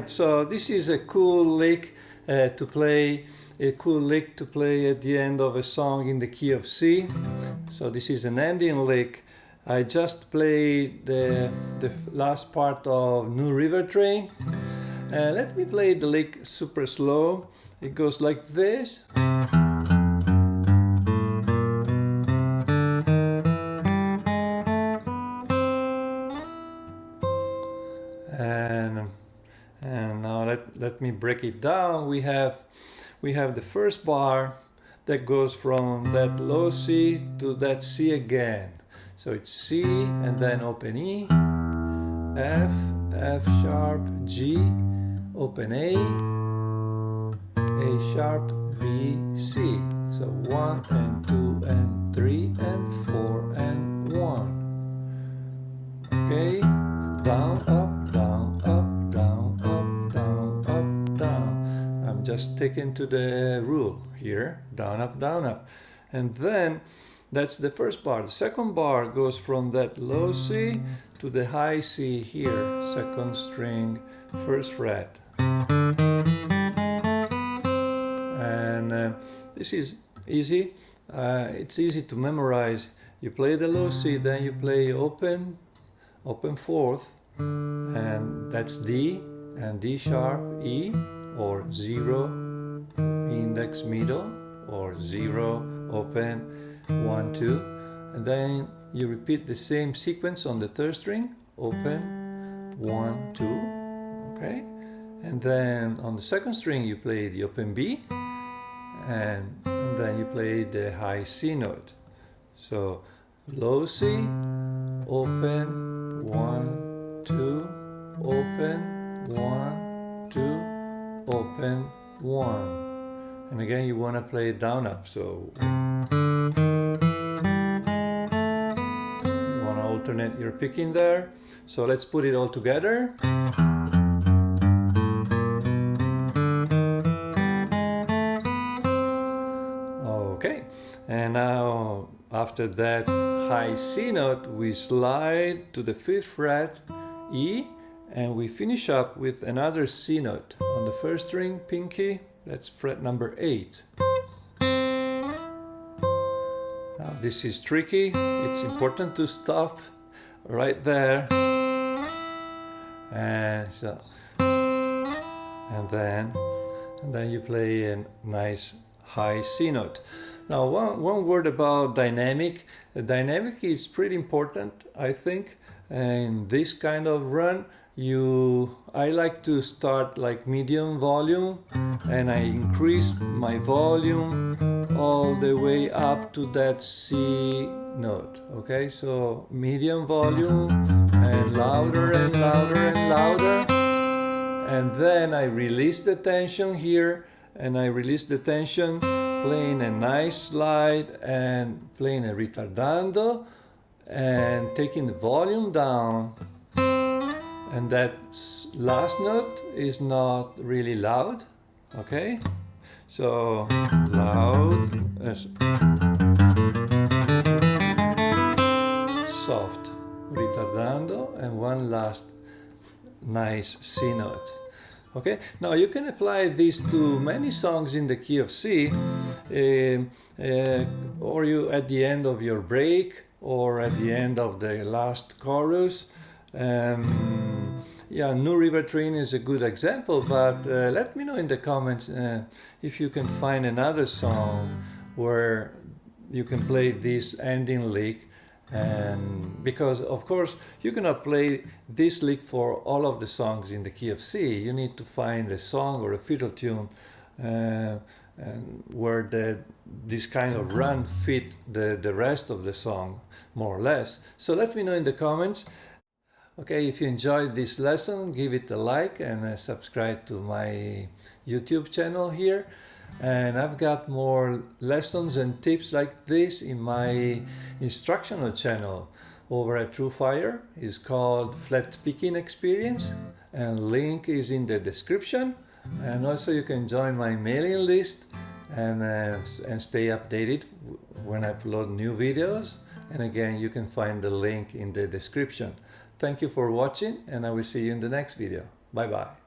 Alright, so this is a cool lick to play at the end of a song in the key of C. So this is an ending lick. I just played the last part of New River Train. Let me play the lick super slow. It goes like this. And now let me break it down. We have the first bar that goes from that low C to that C again. So it's C and then open E, F, F sharp, G, open A sharp, B, C. So 1 and 2 and 3 and 4 and 1. Okay, down, up, down, up, down, up, down, up, down. I'm just sticking to the rule here, down, up, down, up. And then that's the first bar. The second bar goes from that low C to the high C here, second string, first fret. And this is easy. It's easy to memorize. You play the low C, then you play open fourth, and that's D, and D sharp, E, or 0, index middle, or 0, open, 1, 2, and then you repeat the same sequence on the third string, open, 1, 2, okay, and then on the second string you play the open B, and then you play the high C note. So low C, open, 1, 2, open, 1, 2, open, 1. And again you want to play it down up, so you want to alternate your picking there. So let's put it all together. Okay, and now after that high C note, we slide to the 5th fret, E, and we finish up with another C note on the first string, pinky, that's fret number 8. Now this is tricky, it's important to stop right there. And then you play a nice high C note. Now one word about dynamic. The dynamic is pretty important, I think. In this kind of run, I like to start like medium volume, and I increase my volume all the way up to that C note. Okay, so medium volume and louder and louder and louder, and then I release the tension here, and I release the tension playing a nice slide and playing a ritardando and taking the volume down, and that last note is not really loud, okay? So loud, soft ritardando, and one last nice C note. Okay, now you can apply this to many songs in the key of C, or you at the end of your break, or at the end of the last chorus. Yeah, New River Train is a good example, but let me know in the comments if you can find another song where you can play this ending lick. And because of course you cannot play this lick for all of the songs in the key of C. You need to find a song or a fiddle tune where this kind of run fit the rest of the song more or less. So let me know in the comments. Okay, if you enjoyed this lesson, give it a like and subscribe to my YouTube channel here. And I've got more lessons and tips like this in my instructional channel over at TrueFire. It's called Flatpicking Experience, and link is in the description. And also you can join my mailing list and stay updated when I upload new videos. And again, you can find the link in the description. Thank you for watching, and I will see you in the next video. Bye bye.